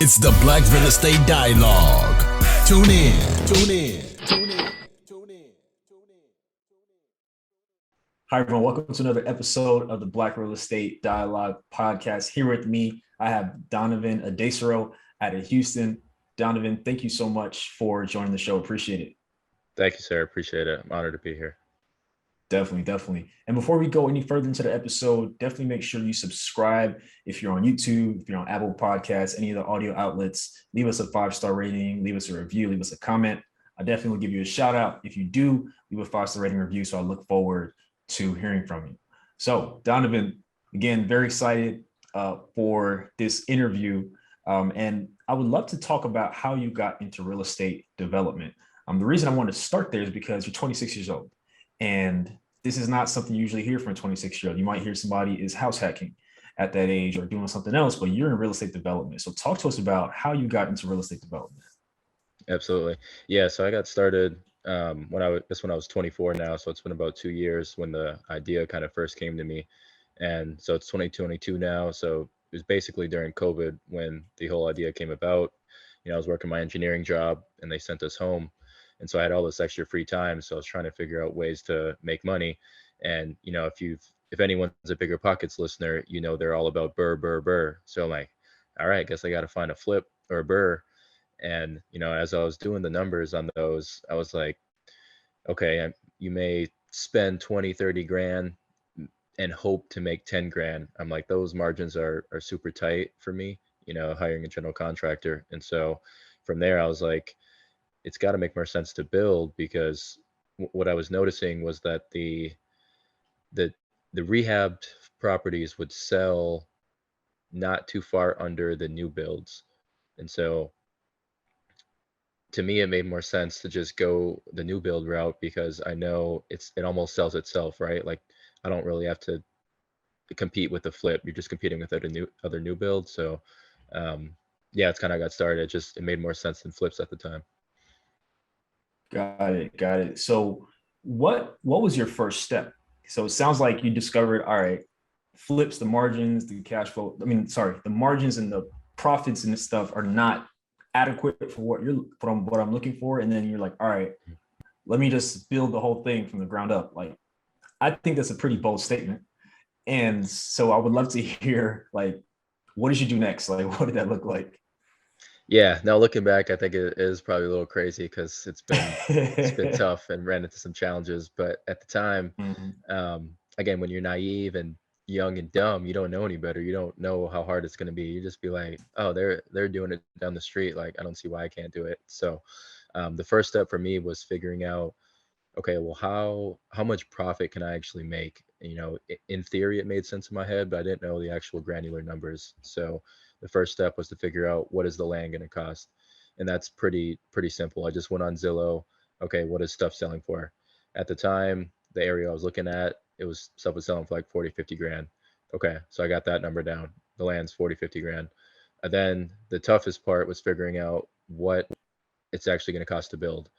It's the Black Real Estate Dialogue. Tune in. Tune in. Tune in. Tune in. Hi, everyone. Welcome to another episode of the Black Real Estate Dialogue podcast. Here with me, I have Donovan Adesoro out of Houston. Donovan, thank you so much for joining the show. Appreciate it. Thank you, sir. Appreciate it. I'm honored to be here. Definitely. And before we go any further into the episode, definitely make sure you subscribe. If you're on YouTube, if you're on Apple Podcasts, any of the audio outlets, leave us a 5-star rating, leave us a review, leave us a comment. I definitely will give you a shout out. If you do, leave a 5-star rating review. So I look forward to hearing from you. So Donovan, again, very excited for this interview. And I would love to talk about how you got into real estate development. The reason I want to start there is because you're 26 years old. And this is not something you usually hear from a 26-year-old. You might hear somebody is house hacking at that age or doing something else, but you're in real estate development. So talk to us about how you got into real estate development. Absolutely. Yeah. So I got started when I was 24 now. So it's been about 2 years when the idea kind of first came to me. And so it's 2022 now. So it was basically during COVID when the whole idea came about. I was working my engineering job and they sent us home. And so I had all this extra free time. So I was trying to figure out ways to make money. And, if anyone's a Bigger Pockets listener, they're all about burr. So I'm like, all right, I guess I got to find a flip or a burr. And, as I was doing the numbers on those, I was like, okay, you may spend 20, 30 grand and hope to make 10 grand. I'm like, those margins are super tight for me, hiring a general contractor. And so from there, I was like, it's got to make more sense to build, because what I was noticing was that the rehabbed properties would sell not too far under the new builds. And so to me, it made more sense to just go the new build route, because I know it almost sells itself, right? Like I don't really have to compete with the flip. You're just competing with other new builds. So yeah, it's kind of got started. It made more sense than flips at the time. Got it. So what was your first step? So it sounds like you discovered, all right, flips, the margins, the cash flow. The margins and the profits and this stuff are not adequate for what I'm looking for. And then you're like, all right, let me just build the whole thing from the ground up. Like, I think that's a pretty bold statement. And so I would love to hear, like, what did you do next? Like, what did that look like? Yeah, now looking back, I think it is probably a little crazy, because it's been tough and ran into some challenges. But at the time, again, when you're naive and young and dumb, you don't know any better. You don't know how hard it's going to be. You just be like, oh, they're doing it down the street. Like, I don't see why I can't do it. So the first step for me was figuring out, okay, well, how much profit can I actually make? In theory, it made sense in my head, but I didn't know the actual granular numbers. So the first step was to figure out, what is the land going to cost? And that's pretty simple. I just went on Zillow. Okay, what is stuff selling for? At the time, the area I was looking at, stuff was selling for like 40, 50 grand. Okay, so I got that number down. The land's 40, 50 grand. And then the toughest part was figuring out what it's actually going to cost to build.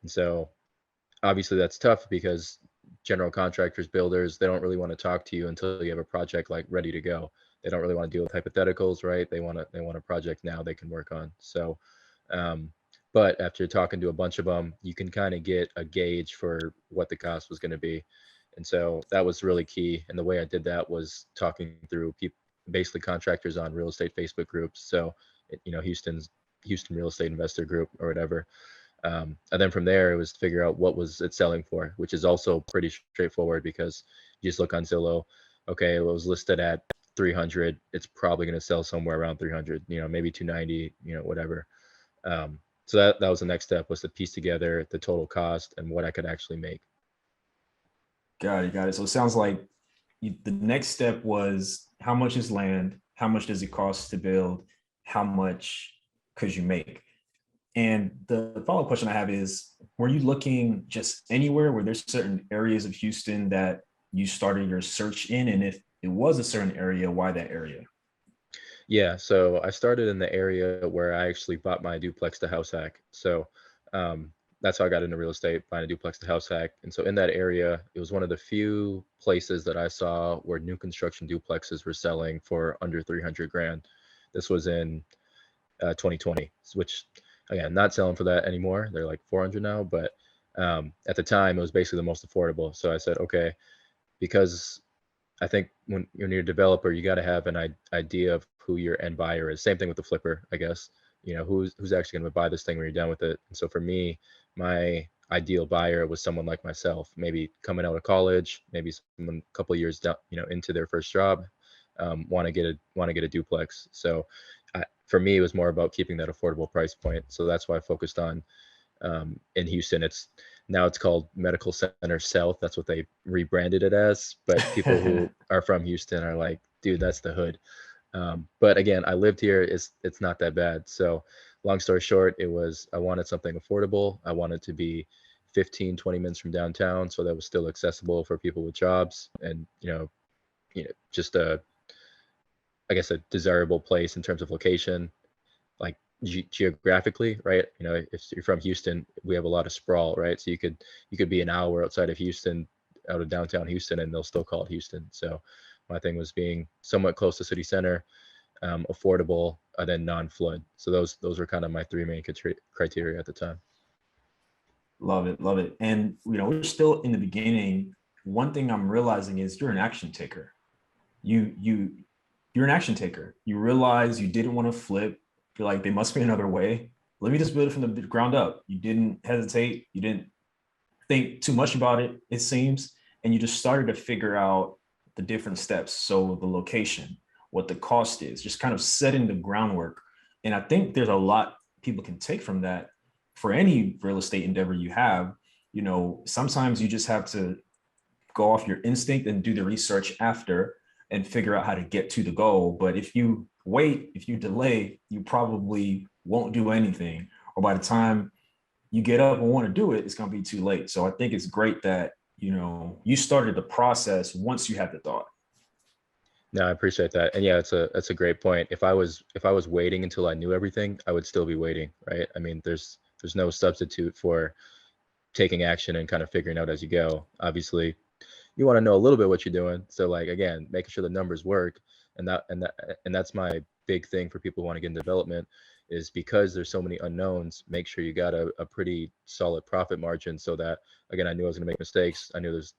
And so obviously that's tough, because general contractors, builders, they don't really want to talk to you until you have a project like ready to go. They don't really want to deal with hypotheticals, right? They want a project now they can work on. So but after talking to a bunch of them, you can kind of get a gauge for what the cost was going to be. And so that was really key. And the way I did that was talking through people, basically contractors on real estate Facebook groups. So Houston Real Estate Investor Group or whatever. And then from there, it was to figure out what was it selling for, which is also pretty straightforward, because you just look on Zillow. Okay, it was listed at 300. It's probably going to sell somewhere around 300, maybe 290, whatever. So that was the next step, was to piece together the total cost and what I could actually make. Got it. So it sounds like the next step was, how much is land? How much does it cost to build? How much could you make? And the follow-up question I have is, were you looking just anywhere? Were there certain areas of Houston that you started your search in? And if it was a certain area, why that area? Yeah, so I started in the area where I actually bought my duplex to house hack. So that's how I got into real estate, buying a duplex to house hack. And so in that area, it was one of the few places that I saw where new construction duplexes were selling for under 300 grand. This was in 2020, which again, not selling for that anymore. They're like 400 now, but at the time it was basically the most affordable. So I said, okay, because I think when you're a developer, you got to have an idea of who your end buyer is. Same thing with the flipper, I guess. Who's actually going to buy this thing when you're done with it. And so for me, my ideal buyer was someone like myself, maybe coming out of college, maybe someone a couple of years down, into their first job, want to get a duplex. So for me, it was more about keeping that affordable price point. So that's why I focused on in Houston. It's called Medical Center South. That's what they rebranded it as. But people who are from Houston are like, dude, that's the hood. But again, I lived here. It's not that bad. So long story short, I wanted something affordable. I wanted to be 15, 20 minutes from downtown. So that was still accessible for people with jobs and, just I guess a desirable place in terms of location, like geographically, right? If you're from Houston, we have a lot of sprawl, right? So you could be an hour outside of Houston, out of downtown Houston, and they'll still call it Houston. So my thing was being somewhat close to city center, affordable, and then non-flood. So those were kind of my three main criteria at the time. Love it, love it. And we're still in the beginning. One thing I'm realizing is you're an action taker. You're an action taker. You realize you didn't want to flip. You're like, there must be another way. Let me just build it from the ground up. You didn't hesitate. You didn't think too much about it, it seems. And you just started to figure out the different steps. So the location, what the cost is, just kind of setting the groundwork. And I think there's a lot people can take from that for any real estate endeavor you have. Sometimes you just have to go off your instinct and do the research after and figure out how to get to the goal. But if you wait, if you delay, you probably won't do anything. Or by the time you get up and want to do it, it's going to be too late. So I think it's great that, you started the process once you had the thought. No, I appreciate that. And yeah, that's a great point. If I was waiting until I knew everything, I would still be waiting, right? I mean, there's no substitute for taking action and kind of figuring out as you go. Obviously, you want to know a little bit what you're doing. So like, again, making sure the numbers work. And that's my big thing for people who want to get in development, is because there's so many unknowns, make sure you got a pretty solid profit margin, so that, again, I knew I was going to make mistakes. I knew there's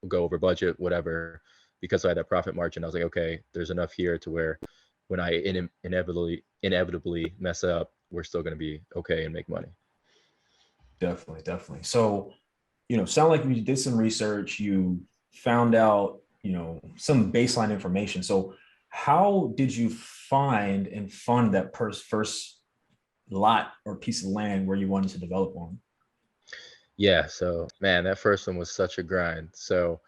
go over budget, whatever. Because I had that profit margin, I was like, okay, there's enough here to where when I inevitably mess up, we're still going to be okay and make money. Definitely. So, sound like you did some research, you found out, some baseline information. So how did you find and fund that first lot or piece of land where you wanted to develop on? Yeah. So man, that first one was such a grind. So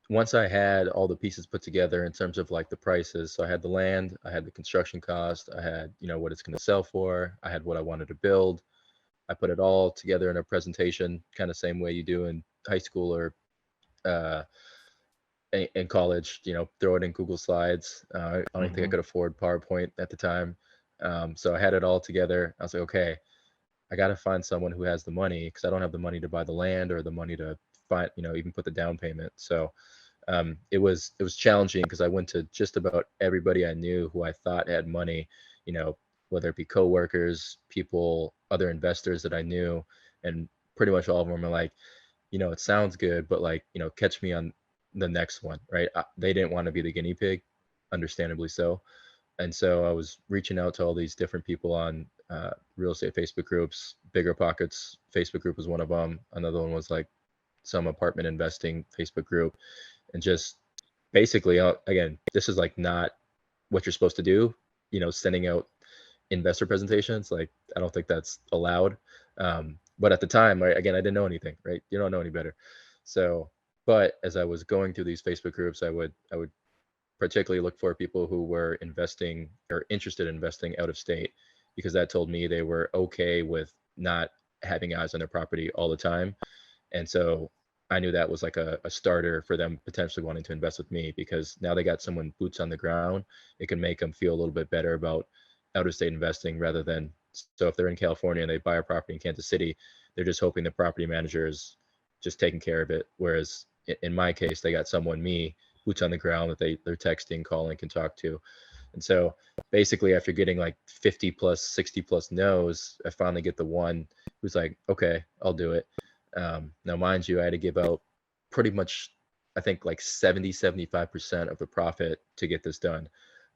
once I had all the pieces put together in terms of like the prices, so I had the land, I had the construction cost, I had, what it's going to sell for, I had what I wanted to build. I put it all together in a presentation, kind of same way you do in high school or in college, throw it in Google Slides. I don't think I could afford PowerPoint at the time. So I had it all together. I was like, okay, I got to find someone who has the money, because I don't have the money to buy the land or the money to find, even put the down payment. So it was challenging, because I went to just about everybody I knew who I thought had money, whether it be coworkers, people, other investors that I knew, and pretty much all of them are like, it sounds good, but like, catch me on the next one, right? They didn't want to be the guinea pig, understandably so. And so I was reaching out to all these different people on real estate Facebook groups. Bigger Pockets Facebook group was one of them. Another one was like some apartment investing Facebook group. And just basically, again, this is like not what you're supposed to do, sending out investor presentations. Like, I don't think that's allowed. But at the time, right, again, I didn't know anything, right? You don't know any better. So, but as I was going through these Facebook groups, I would particularly look for people who were investing or interested in investing out of state, because that told me they were okay with not having eyes on their property all the time. And so I knew that was like a starter for them potentially wanting to invest with me, because now they got someone boots on the ground. It can make them feel a little bit better about out of state investing, rather than, so if they're in California and they buy a property in Kansas City, they're just hoping the property manager is just taking care of it. Whereas in my case, they got someone, me, boots on the ground, that they're texting, calling, can talk to. And so basically after getting like 50 plus 60 plus no's, I finally get the one who's like, okay, I'll do it. Now mind you, I had to give out pretty much, I think like 75% of the profit to get this done.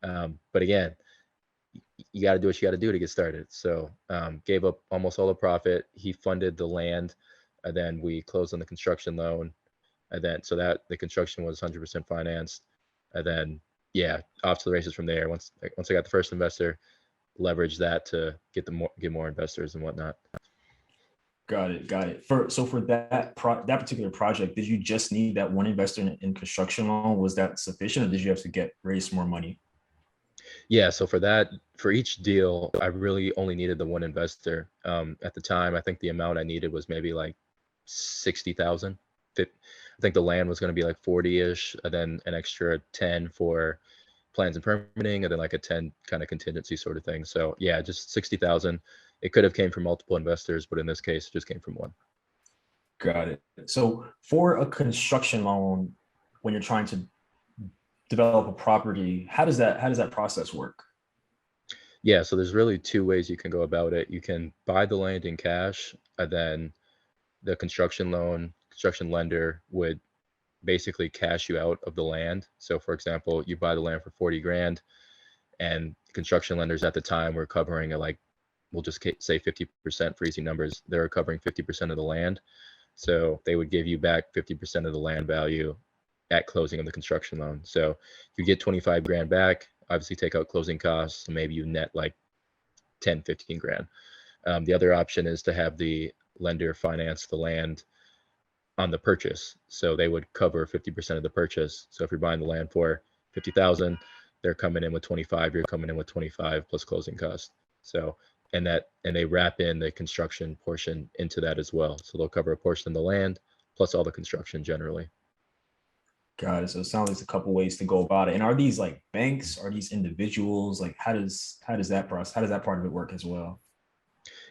But again, you got to do what you got to do to get started. So gave up almost all the profit. He funded the land, and then we closed on the construction loan, and then so that the construction was 100% financed, and then yeah, off to the races from there. Once I got the first investor, leverage that to get more investors and whatnot. Got it. For that particular project, did you just need that one investor in construction loan? Was that sufficient, or did you have to raise more money? Yeah, so for each deal, I really only needed the one investor. At the time, I think the amount I needed was maybe like 60,000. I think the land was going to be like 40-ish, and then an extra 10 for plans and permitting, and then like a 10 kind of contingency sort of thing. So yeah, just 60,000. It could have came from multiple investors, but in this case, it just came from one. Got it. So for a construction loan, when you're trying to develop a property, how does that process work? Yeah, so there's really two ways you can go about it. You can buy the land in cash, and then the construction lender would basically cash you out of the land. So for example, you buy the land for 40 grand, and construction lenders at the time were covering like, we'll just say 50% for easy numbers. They're covering 50% of the land. So they would give you back 50% of the land value at closing of the construction loan. So you get 25 grand back, obviously take out closing costs, so maybe you net like 10, 15 grand. The other option is to have the lender finance the land on the purchase. So they would cover 50% of the purchase. So if you're buying the land for 50,000, they're coming in with 25, you're coming in with 25 plus closing costs. So, and they wrap in the construction portion into that as well. So they'll cover a portion of the land plus all the construction generally. Got it. So it sounds like a couple ways to go about it. And are these like banks? Are these individuals? Like how does that process, how does that part of it work as well?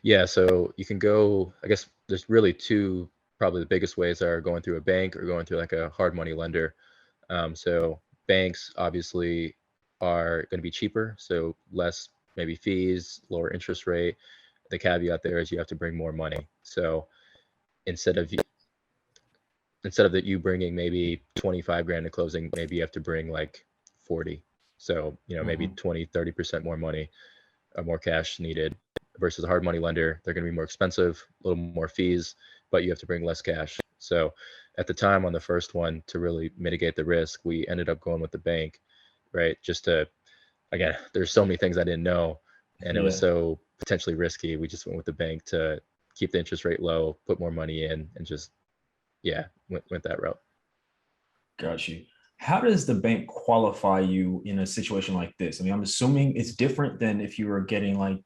Yeah, so you can go, I guess there's really two, probably the biggest ways are going through a bank or going through like a hard money lender. So banks obviously are going to be cheaper, so less maybe fees, lower interest rate. The caveat there is you have to bring more money. So instead of that you bringing maybe 25 grand to closing, maybe you have to bring like 40. So, maybe 20, 30% more money, more cash needed versus a hard money lender. They're going to be more expensive, a little more fees, but you have to bring less cash. So at the time on the first one, to really mitigate the risk, we ended up going with the bank, right? Just to, again, there's so many things I didn't know, and it was so potentially risky. We just went with the bank to keep the interest rate low, put more money in, and just, went that route. Got you. How does the bank qualify you in a situation like this? I mean, I'm assuming it's different than if you were getting like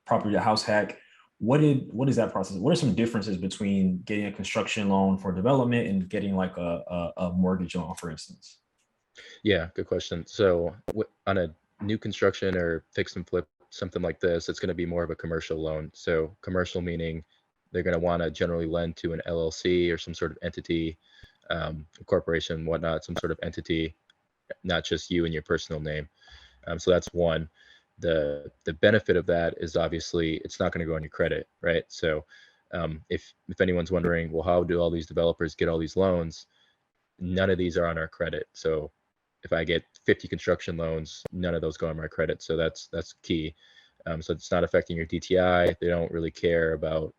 property, a house hack. What is that process? What are some differences between getting a construction loan for development and getting like a mortgage loan, for instance? Yeah, good question. So on a new construction or fix and flip, something like this, it's going to be more of a commercial loan. So commercial meaning they're going to want to generally lend to an LLC or some sort of entity, a corporation, whatnot, some sort of entity, not just you and your personal name. So that's one. The benefit of that is obviously it's not going to go on your credit, right? So if anyone's wondering, well, how do all these developers get all these loans? None of these are on our credit. So if I get 50 construction loans, none of those go on my credit. So that's key. So it's not affecting your DTI. They don't really care about,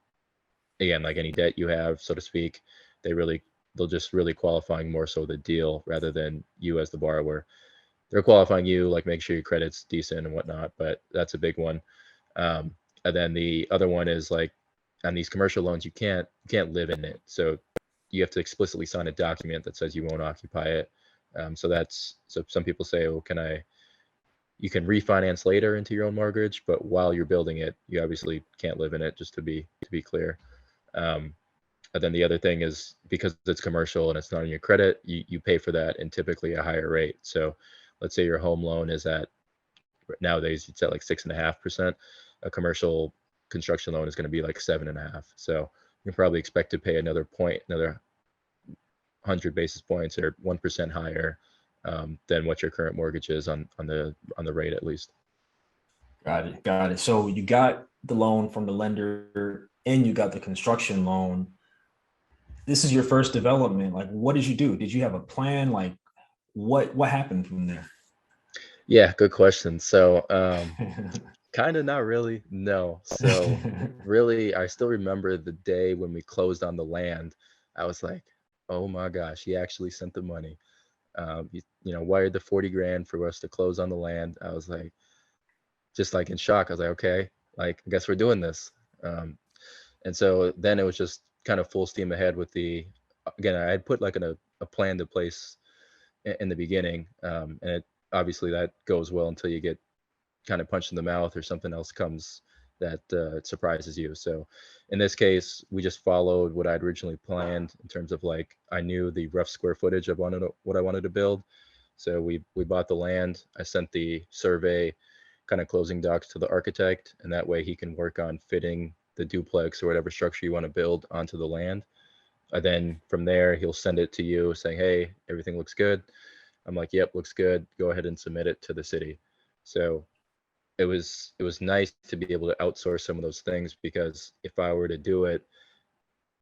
again, like any debt you have, so to speak. They'll just really qualifying more so the deal rather than you as the borrower. They're qualifying you, like make sure your credit's decent and whatnot, but that's a big one. And then the other one is like on these commercial loans, you can't live in it. So you have to explicitly sign a document that says you won't occupy it. So some people say, well, you can refinance later into your own mortgage, but while you're building it, you obviously can't live in it, just to be clear. And then the other thing is because it's commercial and it's not on your credit, you pay for that in typically a higher rate. So let's say your home loan is at, nowadays it's at like 6.5%. A commercial construction loan is going to be like 7.5. So you can probably expect to pay another 100 basis points or 1% higher than what your current mortgage is on the rate at least. Got it. So you got the loan from the lender and you got the construction loan. This is your first development. Like, what did you do? Did you have a plan? Like, what happened from there? Yeah, good question. So kind of not really. No. So really, I still remember the day when we closed on the land. I was like, oh my gosh, he actually sent the money. Wired the 40 grand for us to close on the land. I was like, just like in shock. I was like, okay, like I guess we're doing this. And so then it was just kind of full steam ahead with again, I had put like a plan to place in the beginning. And it obviously that goes well until you get kind of punched in the mouth or something else comes that surprises you. So in this case, we just followed what I'd originally planned in terms of like I knew the rough square footage of what I wanted to build. So we bought the land. I sent the survey kind of closing docs to the architect, and that way he can work on fitting the duplex or whatever structure you want to build onto the land. And then from there, he'll send it to you saying, hey, everything looks good. I'm like, yep, looks good. Go ahead and submit it to the city. So it was nice to be able to outsource some of those things, because if I were to do it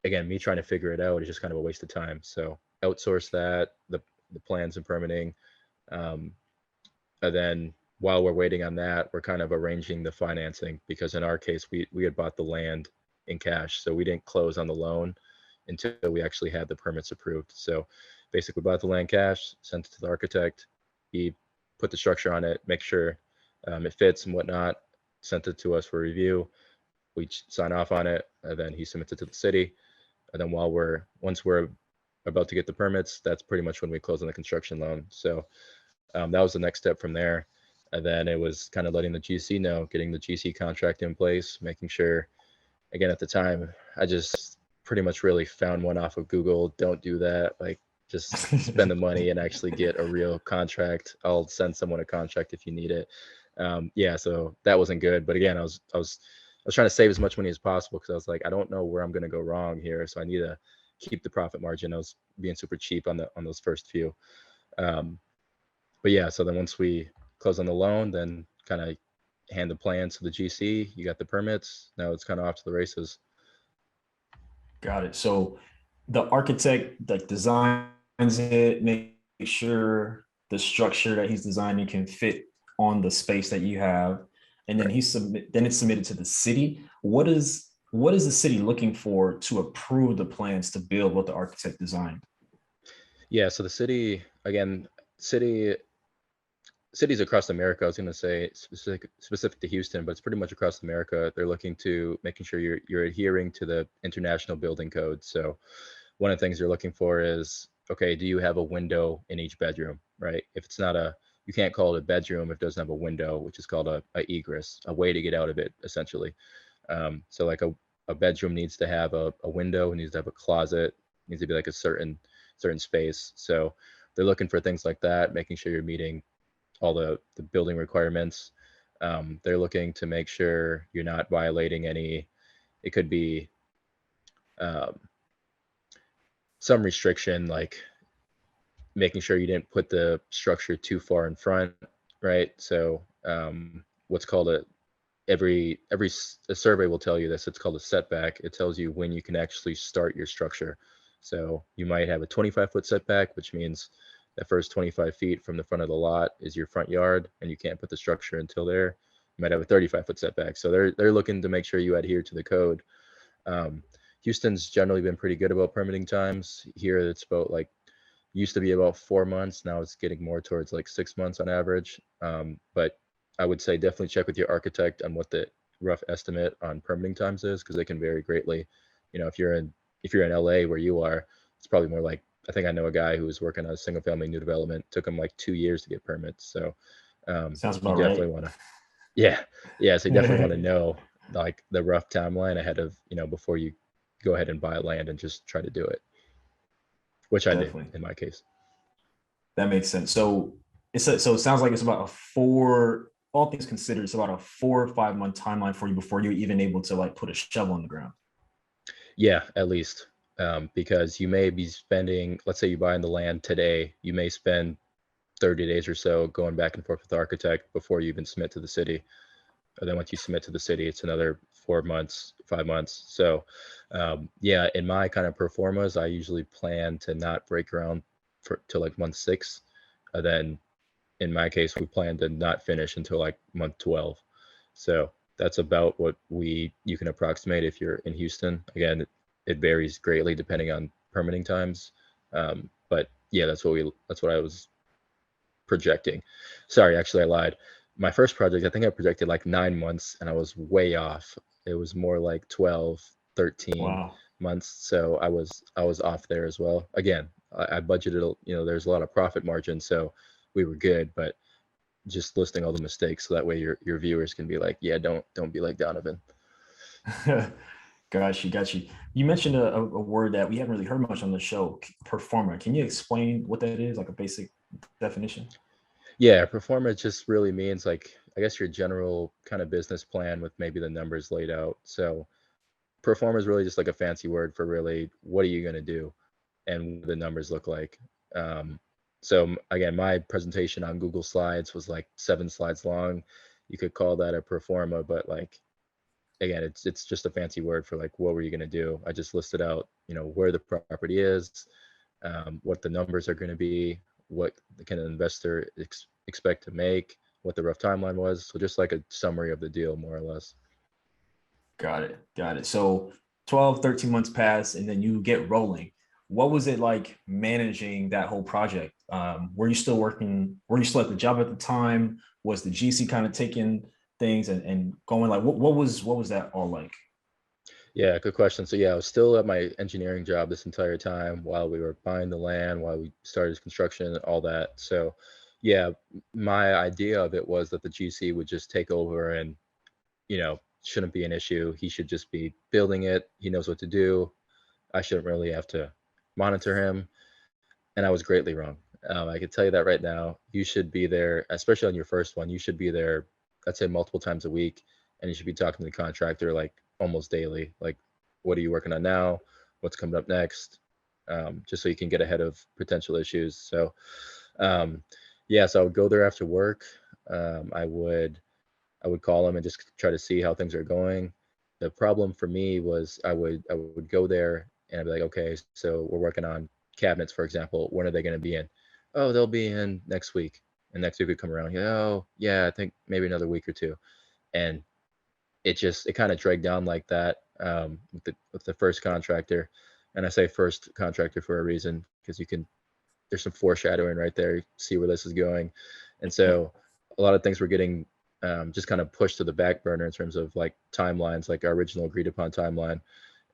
again, me trying to figure it out is just kind of a waste of time. So outsource that, the plans and permitting. And then while we're waiting on that, we're kind of arranging the financing, because in our case, we had bought the land in cash. So we didn't close on the loan until we actually had the permits approved. So basically bought the land cash, sent it to the architect. He put the structure on it, make sure it fits and whatnot, sent it to us for review. We sign off on it, and then he submits it to the city. And then once we're about to get the permits, that's pretty much when we close on the construction loan. So that was the next step from there. And then it was kind of letting the GC know, getting the GC contract in place, making sure, again, at the time, I just pretty much really found one off of Google. Don't do that. Like, just spend the money and actually get a real contract. I'll send someone a contract if you need it. So that wasn't good. But again, I was trying to save as much money as possible, because I was like, I don't know where I'm going to go wrong here. So I need to keep the profit margin. I was being super cheap on those first few. But yeah, so then once we close on the loan, then kind of hand the plans to the GC. You got the permits. Now it's kind of off to the races. Got it. So the architect like designs it, make sure the structure that he's designing can fit on the space that you have, and then then it's submitted to the city. What is the city looking for to approve the plans to build what the architect designed? Yeah, so the city, again, cities across America, I was going to say specific to Houston, but it's pretty much across America. They're looking to making sure you're adhering to the international building code. So one of the things you're looking for is, okay, do you have a window in each bedroom, right? If it's not you can't call it a bedroom if it doesn't have a window, which is called a egress, a way to get out of it, essentially. So like a bedroom needs to have a window, needs to have a closet, needs to be like a certain space. So they're looking for things like that, making sure you're meeting all the building requirements. They're looking to make sure you're not violating any, it could be some restriction, like making sure you didn't put the structure too far in front, right? So what's called a survey will tell you this. It's called a setback. It tells you when you can actually start your structure. So you might have a 25-foot setback, which means the first 25 feet from the front of the lot is your front yard, and you can't put the structure until there. You might have a 35-foot setback. So they're looking to make sure you adhere to the code. Houston's generally been pretty good about permitting times. Here it's about like, used to be about 4 months. Now it's getting more towards like 6 months on average. But I would say definitely check with your architect on what the rough estimate on permitting times is, because they can vary greatly. If you're in LA where you are, it's probably more like, I think I know a guy who was working on a single family new development. Took him like 2 years to get permits. So Sounds you about definitely right. want to, yeah. So you definitely want to know like the rough timeline ahead of, before you go ahead and buy land and just try to do it, which I did Definitely. in my case. That makes sense. So it sounds like it's about all things considered, it's about a 4 or 5 month timeline for you before you're even able to like put a shovel on the ground. Yeah, at least. Because you may be spending, let's say you buy in the land today, you may spend 30 days or so going back and forth with the architect before you even submit to the city. And then once you submit to the city, it's another 4 months, 5 months. So yeah, in my kind of performas, I usually plan to not break ground till like month 6. And then in my case, we plan to not finish until like month 12. So that's about what you can approximate if you're in Houston. Again, it varies greatly depending on permitting times. But yeah, that's what I was projecting. Sorry, actually, I lied. My first project, I think I projected like 9 months, and I was way off. It was more like 12, 13 Wow. months. So I was off there as well. Again, I budgeted, there's a lot of profit margin, so we were good, but just listing all the mistakes so that way your viewers can be like, yeah, don't be like Donovan. Got you. You mentioned a word that we haven't really heard much on the show, performer. Can you explain what that is, like a basic definition? Yeah, performa just really means like, I guess, your general kind of business plan with maybe the numbers laid out. So performa is really just like a fancy word for really what are you going to do and what the numbers look like. Um, so again, my presentation on Google Slides was like 7 slides long. You could call that a performa, but like again, it's just a fancy word for like what were you going to do. I just listed out, where the property is, what the numbers are going to be, what can an investor expect to make, what the rough timeline was. So just like a summary of the deal, more or less. Got it. Got it. So 12, 13 months pass and then you get rolling. What was it like managing that whole project? Were you still working? Were you still at the job at the time? Was the GC kind of taking things and going like, what was that all like? Yeah, good question. So yeah, I was still at my engineering job this entire time while we were buying the land, while we started construction and all that. So yeah, my idea of it was that the GC would just take over and, shouldn't be an issue. He should just be building it. He knows what to do. I shouldn't really have to monitor him. And I was greatly wrong. I can tell you that right now. You should be there, especially on your first one. You should be there, I'd say multiple times a week, and you should be talking to the contractor like almost daily. Like, what are you working on now? What's coming up next? Just so you can get ahead of potential issues. So, yeah, so I would go there after work. I would call him and just try to see how things are going. The problem for me was I would go there and I'd be like, okay, so we're working on cabinets, for example. When are they going to be in? Oh, they'll be in next week. And next week would come around. Oh, yeah, I think maybe another week or two. And it kind of dragged down like that, with the first contractor. And I say first contractor for a reason because there's some foreshadowing right there. You see where this is going. And Yeah. so a lot of things were getting, just kind of pushed to the back burner in terms of like timelines, like our original agreed upon timeline.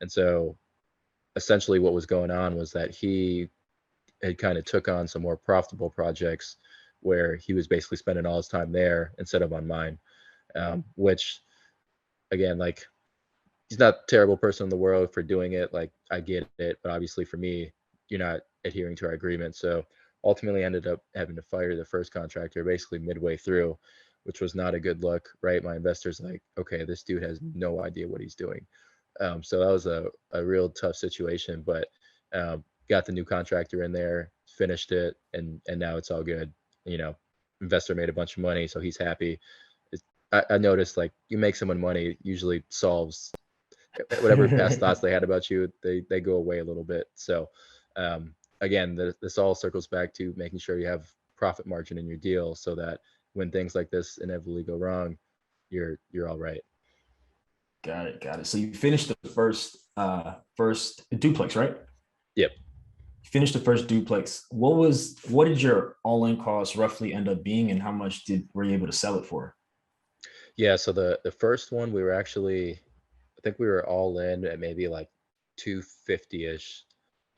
And so essentially what was going on was that he had kind of took on some more profitable projects where he was basically spending all his time there instead of on mine, which again, like, he's not a terrible person in the world for doing it. Like, I get it, but obviously for me, you're not adhering to our agreement. So ultimately, I ended up having to fire the first contractor basically midway through, which was not a good look, right? My investors like, okay, this dude has no idea what he's doing. So that was a real tough situation, but got the new contractor in there, finished it, and now it's all good. You know, investor made a bunch of money, so he's happy. I noticed like you make someone money usually solves whatever past thoughts they had about you, they go away a little bit. So again, this all circles back to making sure you have profit margin in your deal so that when things like this inevitably go wrong, you're all right. Got it. Got it. So you finished the first duplex, right? Yep. You finished the first duplex. What did your all-in cost roughly end up being and how much were you able to sell it for? Yeah, so the first one we were actually, I think we were all in at maybe like 250-ish,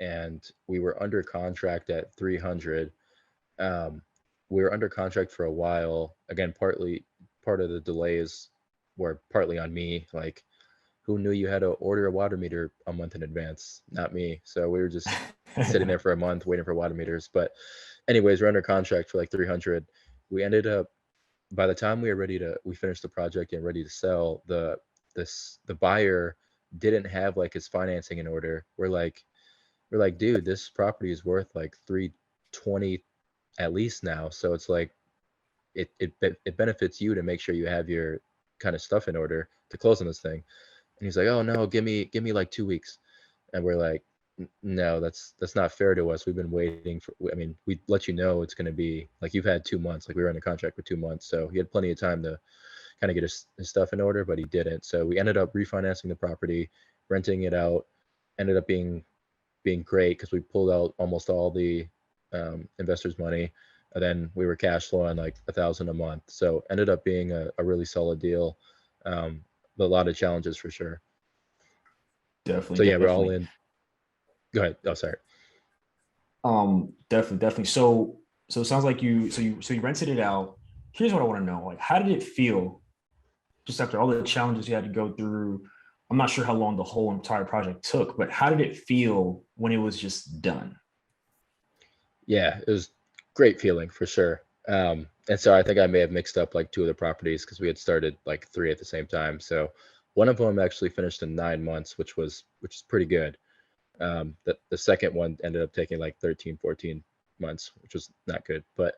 and we were under contract at 300. Um, we were under contract for a while. Again, part of the delays were partly on me. Like, who knew you had to order a water meter a month in advance? Not me. So we were just sitting there for a month waiting for water meters. But anyways, we're under contract for like 300. We ended up, by the time we finished the project and ready to sell, the buyer didn't have like his financing in order. We're like, dude, this property is worth like 320 at least now. So it's like it benefits you to make sure you have your kind of stuff in order to close on this thing. And he's like, oh no, give me like 2 weeks. And we're like, no, that's not fair to us. We've been waiting for, I mean, we let you know it's going to be like, you've had 2 months, like we were in a contract for 2 months. So he had plenty of time to kind of get his stuff in order, but he didn't. So we ended up refinancing the property, renting it out, ended up being great because we pulled out almost all the investors' money, and then we were cash flowing like 1,000 a month. So ended up being a really solid deal, but a lot of challenges for sure. Definitely, So yeah, we're all definitely. in. Go ahead. Oh, sorry. Definitely. So it sounds like you rented it out. Here's what I want to know. Like, how did it feel just after all the challenges you had to go through? I'm not sure how long the whole entire project took, but how did it feel when it was just done? Yeah, it was great feeling for sure. And so I think I may have mixed up like two of the properties because we had started like three at the same time. So one of them actually finished in 9 months, which is pretty good. The second one ended up taking like 13, 14 months, which was not good. But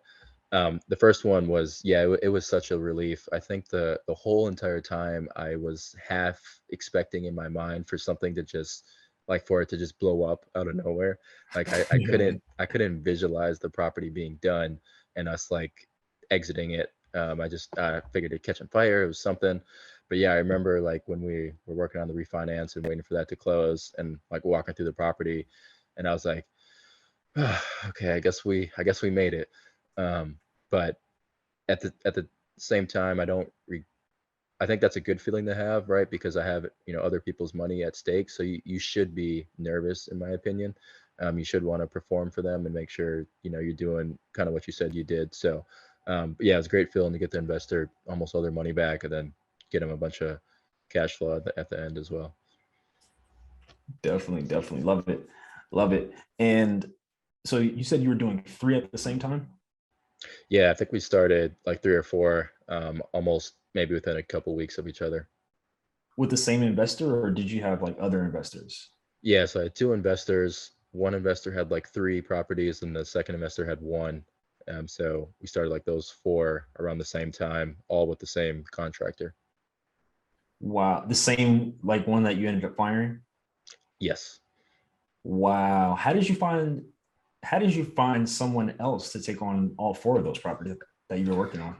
the first one was, yeah, it was such a relief. I think the whole entire time I was half expecting in my mind for something to just like for it to just blow up out of nowhere. Like I Yeah. couldn't visualize the property being done and us like exiting it. I just figured it'd catch on fire. It was something. But yeah, I remember like when we were working on the refinance and waiting for that to close and like walking through the property, and I was like, "Ah, okay, I guess we made it." But at the same time, I think that's a good feeling to have, right? Because I have, other people's money at stake. So you should be nervous, in my opinion. You should want to perform for them and make sure, you're doing kind of what you said you did. So, but yeah, it's a great feeling to get the investor almost all their money back and then get them a bunch of cash flow at the end as well. Definitely love it. Love it. And so you said you were doing three at the same time Yeah, I think we started like three or four, almost maybe within a couple weeks of each other. with the same investor, or did you have like other investors? Yeah, so I had two investors. One investor had like three properties, and the second investor had one. So we started like those four around the same time, all with the same contractor. Wow. The same like one that you ended up firing? Yes. Wow. How did you find someone else to take on all four of those properties that you were working on?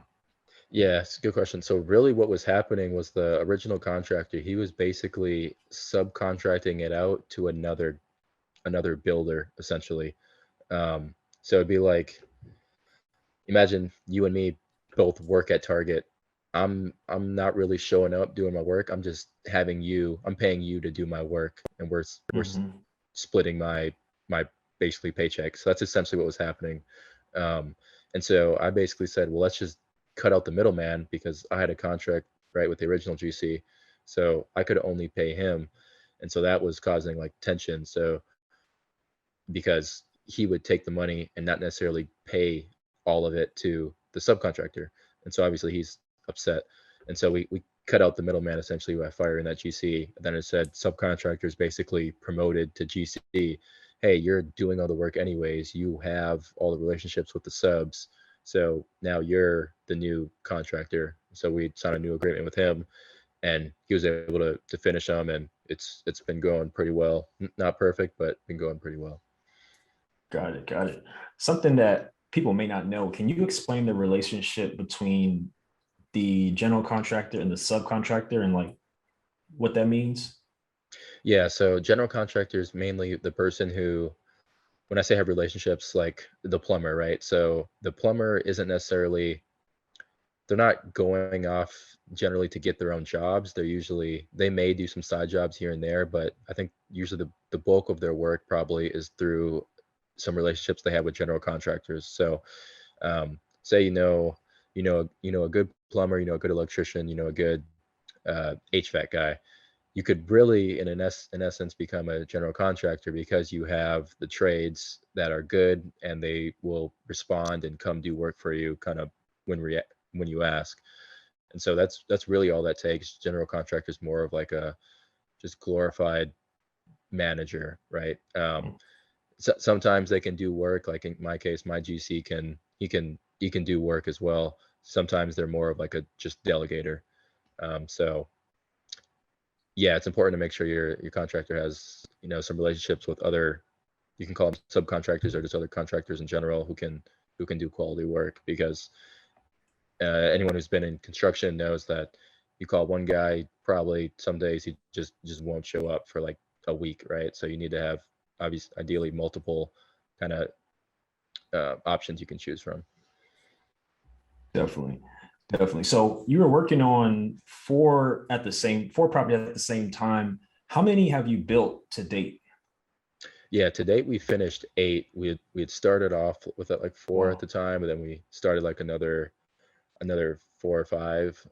Yeah, it's a good question. So really what was happening was the original contractor, he was basically subcontracting it out to another builder, essentially. So it'd be like, imagine you and me both work at Target. I'm not really showing up doing my work. I'm paying you to do my work, and Mhm. splitting my basically paycheck. So that's essentially what was happening. Um, and so I basically said, well, let's just cut out the middleman because I had a contract right with the original GC, so I could only pay him, and so that was causing like tension. So because he would take the money and not necessarily pay all of it to the subcontractor. And so obviously he's upset. And so we cut out the middleman essentially by firing that GC. And then it said subcontractors basically promoted to GC. Hey, you're doing all the work anyways. You have all the relationships with the subs. So now you're the new contractor. So we signed a new agreement with him, and he was able to finish them, and it's been going pretty well. Not perfect, but been going pretty well. Got it. Got it. Something that people may not know. Can you explain the relationship between the general contractor and the subcontractor and like what that means? Yeah, so general contractor is mainly the person who, when I say have relationships, like the plumber, right? So the plumber isn't necessarily, they're not going off generally to get their own jobs. They may do some side jobs here and there, but I think usually the bulk of their work probably is through some relationships they have with general contractors. So say a good plumber, a good electrician, a good HVAC guy, you could really in essence become a general contractor because you have the trades that are good and they will respond and come do work for you kind of when you ask. And so that's really all that takes. General contractor is more of like a just glorified manager, right? sometimes they can do work. Like in my case, my GC he can do work as well. Sometimes they're more of like a just delegator. So yeah, it's important to make sure your contractor has, you know, some relationships with other, you can call them subcontractors or just other contractors in general who can do quality work, because anyone who's been in construction knows that you call one guy, probably some days he just won't show up for like a week, right? So you need to have ideally multiple kind of options you can choose from. Definitely. Definitely. So you were working on four properties at the same time. How many have you built to date? Yeah, to date we finished 8. We had started off with like 4 at Wow. the time, and then we started like another 4 or 5.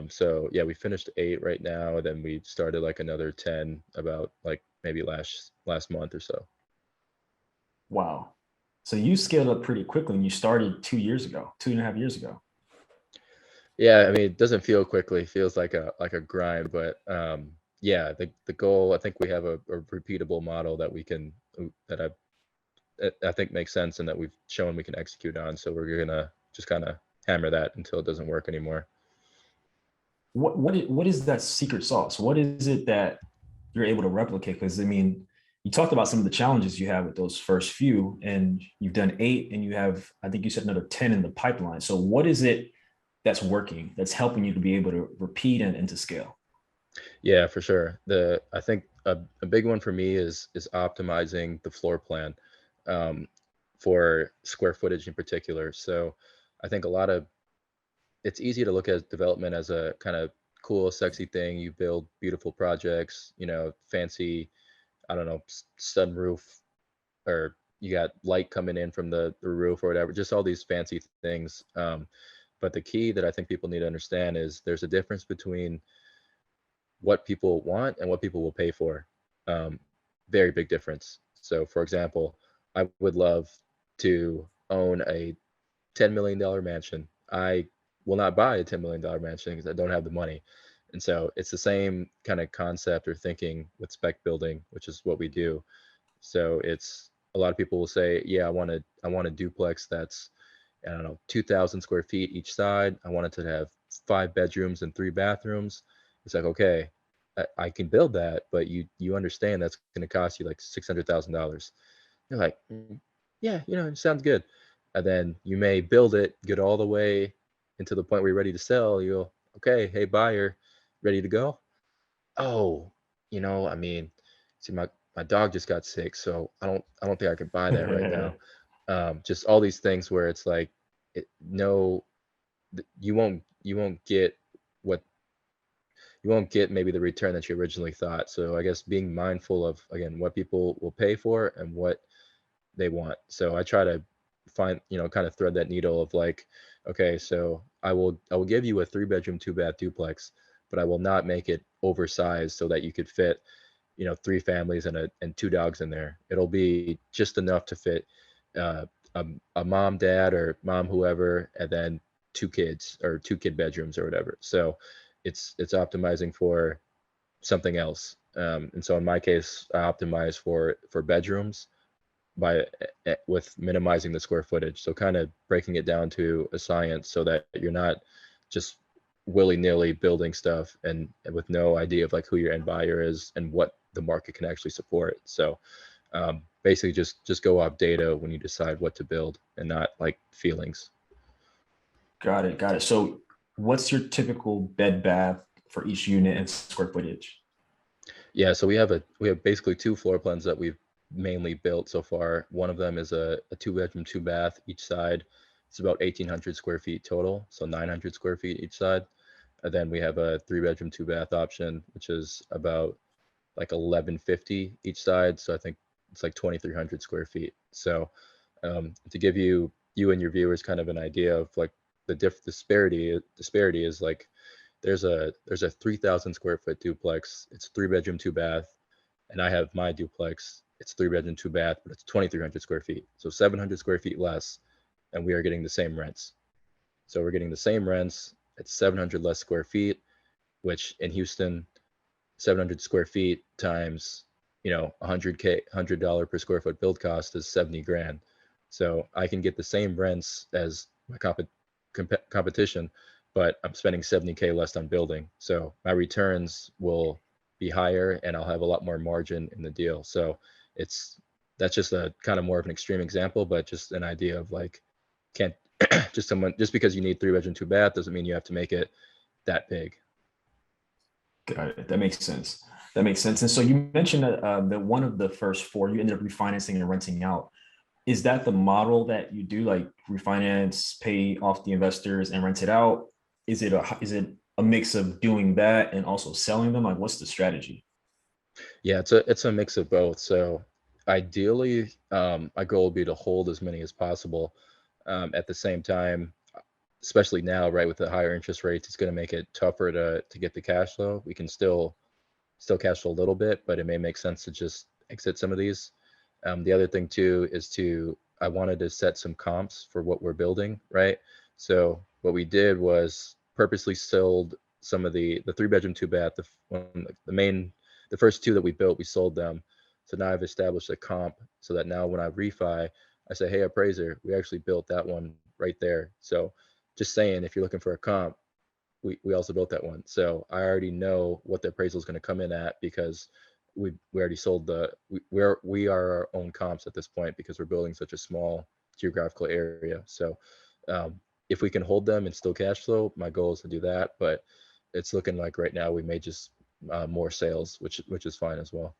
So yeah, we finished 8 right now, and then we started like another 10 about like maybe last month or so. Wow. So you scaled up pretty quickly and you started 2 years ago, 2.5 years ago. Yeah, I mean, it doesn't feel quickly. It feels like a grind, but yeah, the goal, I think we have a repeatable model that we can that I think makes sense and that we've shown we can execute on. So we're gonna just kind of hammer that until it doesn't work anymore. What is that secret sauce? What is it that you're able to replicate? Because I mean, you talked about some of the challenges you have with those first few, and you've done 8, and you have, I think you said another 10 in the pipeline. So what is it that's working, that's helping you to be able to repeat and to scale? Yeah, for sure. I think a big one for me is optimizing the floor plan um, for square footage in particular. So I think it's easy to look at development as a kind of cool, sexy thing. You build beautiful projects, you know, fancy, I don't know, sunroof, or you got light coming in from the roof or whatever, just all these fancy things. But the key that I think people need to understand is there's a difference between what people want and what people will pay for. Um, Very big difference. So, for example, I would love to own a $10 million mansion. I will not buy a $10 million mansion because I don't have the money. And so it's the same kind of concept or thinking with spec building, which is what we do. So it's a lot of people will say, yeah, I want a duplex that's, I don't know, 2,000 square feet each side. I want it to have 5 bedrooms and 3 bathrooms. It's like, okay, I can build that, but you understand that's going to cost you like $600,000. You're like, yeah, you know, it sounds good. And then you may build it, get all the way into the point where you're ready to sell. You'll, okay, hey buyer, ready to go? Oh, you know, I mean, see, my dog just got sick, so I don't think I can buy that right now. Just all these things where it's like, no, you won't get what you won't get maybe the return that you originally thought. So I guess being mindful of, again, what people will pay for and what they want. So I try to find, you know, kind of thread that needle of like, okay, so I will give you a 3 bedroom, 2 bath duplex, but I will not make it oversized so that you could fit, you know, 3 families and 2 dogs in there. It'll be just enough to fit uh, a mom, dad, or mom, whoever, and then 2 kids or 2 kid bedrooms or whatever. So it's optimizing for something else. And so in my case, I optimize for bedrooms by with minimizing the square footage. So kind of breaking it down to a science so that you're not just willy-nilly building stuff and with no idea of like who your end buyer is and what the market can actually support. So basically just go off data when you decide what to build and not like feelings. Got it. Got it. So what's your typical bed bath for each unit and square footage? Yeah, so we have basically 2 floor plans that we've mainly built so far. One of them is a 2 bedroom, 2 bath each side. It's about 1,800 square feet total, so 900 square feet each side. And then we have a 3 bedroom, 2 bath option, which is about like 1,150 each side. So I think it's like 2,300 square feet. So to give you and your viewers kind of an idea of like the disparity is like there's a 3,000 square foot duplex. It's 3 bedroom, 2 bath, and I have my duplex. It's 3 bedroom, 2 bath, but it's 2,300 square feet, so 700 square feet less, and we are getting the same rents. So we're getting the same rents at 700 less square feet, which in Houston, 700 square feet times, $100 per square foot build cost is 70 grand. So I can get the same rents as my competition, but I'm spending 70K less on building. So my returns will be higher and I'll have a lot more margin in the deal. So that's just a kind of more of an extreme example, but just an idea of like, can't just because you need 3 bedroom, 2 bath doesn't mean you have to make it that big. Got it. That makes sense. That makes sense. And so you mentioned that one of the first 4 you ended up refinancing and renting out. Is that the model that you do, like refinance, pay off the investors and rent it out? Is it a mix of doing that and also selling them? Like, what's the strategy? Yeah, it's a mix of both. So ideally, my goal would be to hold as many as possible. At the same time, especially now, right, with the higher interest rates, it's going to make it tougher to get the cash flow. We can still cash flow a little bit, but it may make sense to just exit some of these. The other thing too is I wanted to set some comps for what we're building, right? So what we did was purposely sold some of the 3 bedroom, 2 bath, the first 2 that we built, we sold them. So now I've established a comp so that now when I refi, I say, hey, appraiser, we actually built that one right there. So just saying, if you're looking for a comp, we also built that one. So I already know what the appraisal is going to come in at because we already sold we are our own comps at this point because we're building such a small geographical area. So if we can hold them and still cash flow, my goal is to do that. But it's looking like right now we may just more sales, which is fine as well.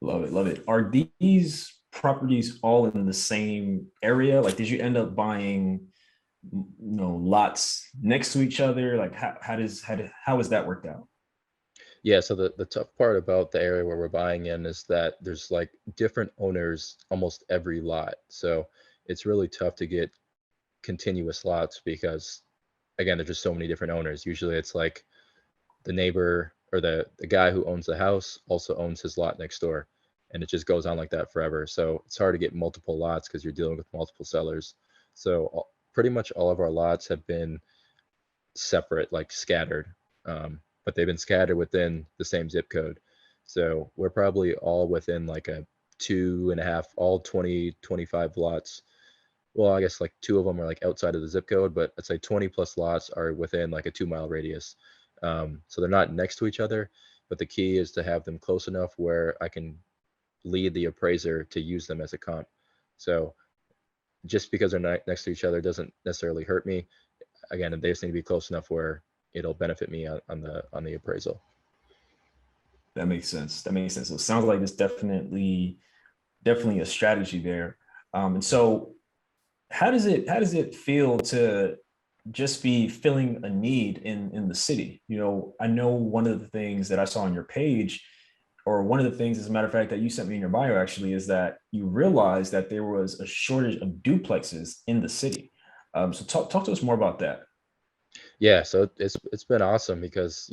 Love it. Love it. Are these properties all in the same area? Like, did you end up buying, lots next to each other? Like, how is that worked out? Yeah, so the tough part about the area where we're buying in is that there's like different owners almost every lot. So it's really tough to get continuous lots because again, there's just so many different owners. Usually it's like the neighbor or the guy who owns the house also owns his lot next door. And it just goes on like that forever. So it's hard to get multiple lots because you're dealing with multiple sellers. So pretty much all of our lots have been separate, like scattered, but they've been scattered within the same zip code. So we're probably all within like a 2.5, all 20, 25 lots. Well, I guess like 2 of them are like outside of the zip code, but I'd say 20 plus lots are within like a 2 mile radius. So they're not next to each other, but the key is to have them close enough where I can lead the appraiser to use them as a comp. So just because they're not next to each other doesn't necessarily hurt me. Again, they just need to be close enough where it'll benefit me on the appraisal. That makes sense. That makes sense. So it sounds like it's definitely a strategy there. And so how does it feel to just be filling a need in the city? I know one of the things that I saw on your page, or one of the things, as a matter of fact, that you sent me in your bio actually, is that you realized that there was a shortage of duplexes in the city. So talk to us more about that. Yeah, so it's been awesome because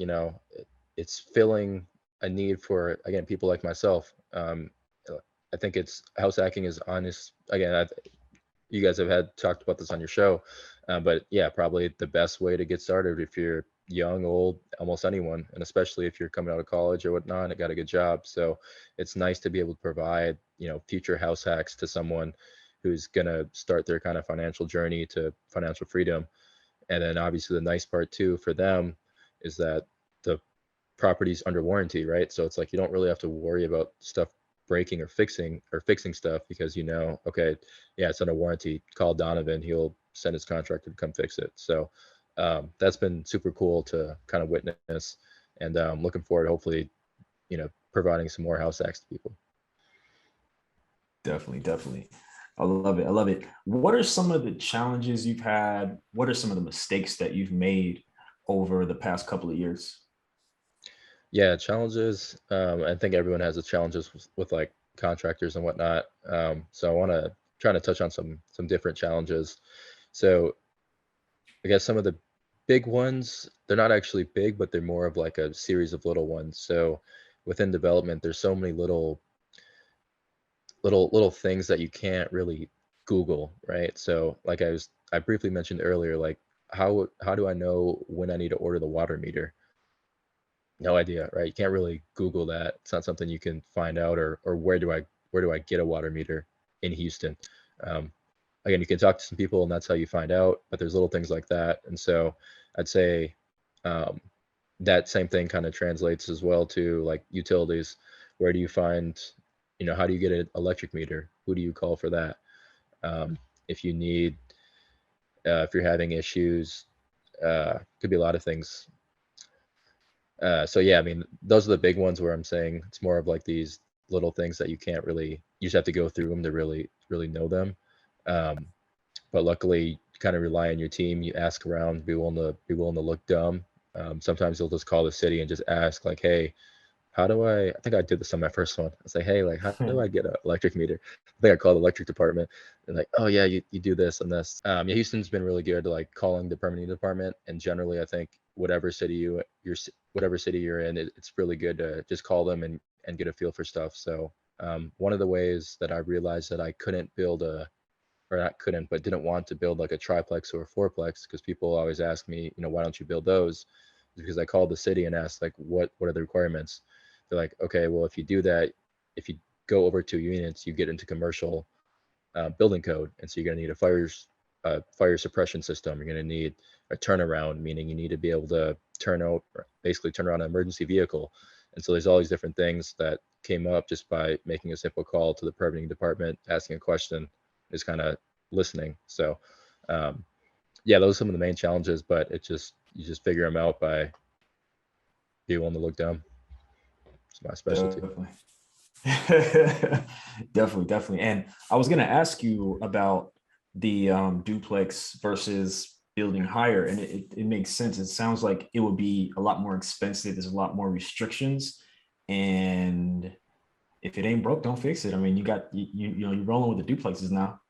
it's filling a need for again people like myself. I think it's house hacking is honest. Again, you guys have had talked about this on your show, but yeah, probably the best way to get started if you're young, old, almost anyone, and especially if you're coming out of college or whatnot and got a good job. So it's nice to be able to provide future house hacks to someone who's gonna start their kind of financial journey to financial freedom. And then obviously the nice part too for them is that the property's under warranty, right? So it's like you don't really have to worry about stuff breaking or fixing stuff because okay, yeah, it's under warranty. Call Donovan, he'll send his contractor to come fix it. So that's been super cool to kind of witness, and looking forward to hopefully, providing some more house hacks to people. Definitely, definitely. I love it. I love it. What are some of the challenges you've had? What are some of the mistakes that you've made over the past couple of years? Yeah, challenges. I think everyone has the challenges with like contractors and whatnot. So I want to try to touch on some different challenges. So I guess some of the big ones, they're not actually big, but they're more of like a series of little ones. So within development, there's so many little things that you can't really Google, right? So like I briefly mentioned earlier, like how do I know when I need to order the water meter? no idea, right? You can't really Google that. It's not something you can find out, or where do I get a water meter in Houston? Um, Again, you can talk to some people, and that's how you find out. But there's little things like that, and so I'd say um, that same thing kind of translates as well to like utilities. Where do you find, how do you get an electric meter? Who do you call for that? If you need, if you're having issues, could be a lot of things. So yeah, I mean, those are the big ones where I'm saying it's more of like these little things that you can't really, you just have to go through them to really know them. Um, but luckily, you kind of rely on your team. You ask around, be willing to look dumb. Sometimes you'll just call the city and just ask like, hey, how do I think I did this on my first one. I say, hey, like, how do I get an electric meter? I think I called the electric department and like, oh yeah, you do this and this. Yeah, Houston's been really good to like calling the permitting department, and generally I think whatever city you're in, it's really good to just call them and get a feel for stuff. So one of the ways that I realized that I couldn't build or not couldn't, but didn't want to build like a triplex or a fourplex, because people always ask me, why don't you build those? Because I called the city and asked like, what are the requirements? They're like, okay, well, if you do that, if you go over 2 units, you get into commercial building code, and so you're going to need a fire suppression system. You're going to need a turnaround, meaning you need to be able to turn around an emergency vehicle. And so there's all these different things that came up just by making a simple call to the permitting department, asking a question, is kind of listening. So yeah, those are some of the main challenges, but you just figure them out by being willing to look dumb. It's my specialty. Definitely. Definitely. And I was going to ask you about the duplex versus building higher, and it makes sense. It sounds like it would be a lot more expensive. There's a lot more restrictions, and if it ain't broke, don't fix it. I mean, you're rolling with the duplexes now.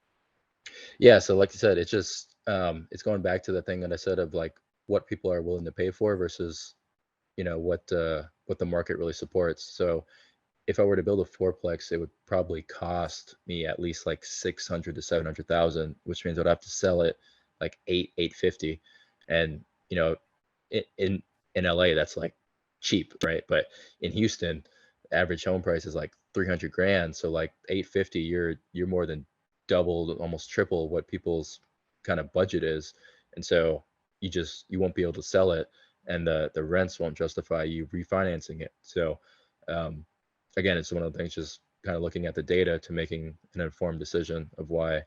Yeah, so like you said, it's just it's going back to the thing that I said of like what people are willing to pay for versus what the market really supports. So if I were to build a fourplex, it would probably cost me at least like 600 to 700,000, which means I'd have to sell it like 850. And in LA, that's like cheap, right? But in Houston, the average home price is like 300 grand. So like 850, you're more than double, almost triple what people's kind of budget is. And so you won't be able to sell it, and the rents won't justify you refinancing it. So again, it's one of the things, just kind of looking at the data to making an informed decision of why.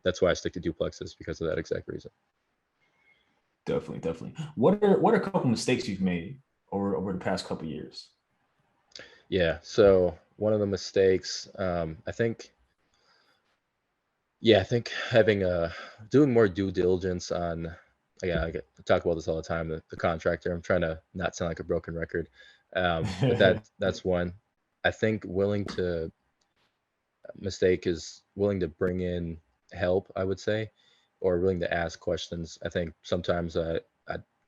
That's why I stick to duplexes, because of that exact reason. Definitely. What are a couple mistakes you've made over the past couple years? Yeah. So one of the mistakes, I think having doing more due diligence on, I talk about this all the time, the contractor. I'm trying to not sound like a broken record, but that's one. I think mistake is willing to bring in help, I would say, or willing to ask questions. I think sometimes I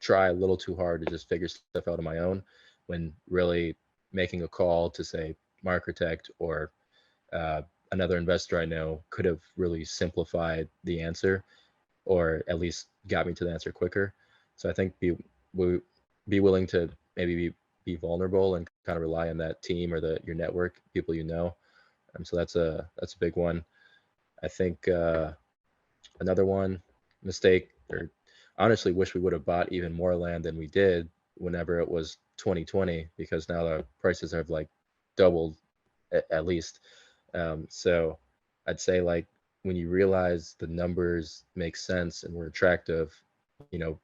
try a little too hard to just figure stuff out on my own, when really making a call to, say, my architect or another investor I know could have really simplified the answer, or at least got me to the answer quicker. So I think be willing to maybe be vulnerable and kind of rely on that team or your network, people you know. So that's a big one. I think another one mistake, or honestly wish we would have bought even more land than we did whenever it was 2020, because now the prices have like doubled at least. So I'd say, like, when you realize the numbers make sense and were attractive, you know,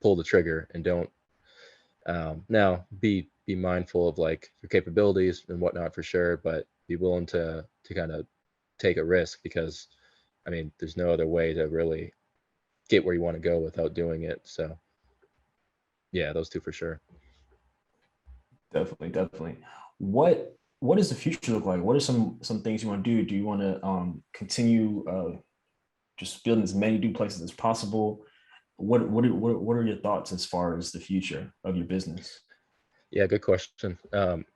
pull the trigger, and don't now be mindful of like your capabilities and whatnot, for sure, but be willing to kind of take a risk, because I mean, there's no other way to really get where you want to go without doing it. So yeah, those two for sure. Definitely. What does the future look like? What are some things you want to do? Do you want to continue just building as many duplexes as possible? What are your thoughts as far as the future of your business? Yeah, good question.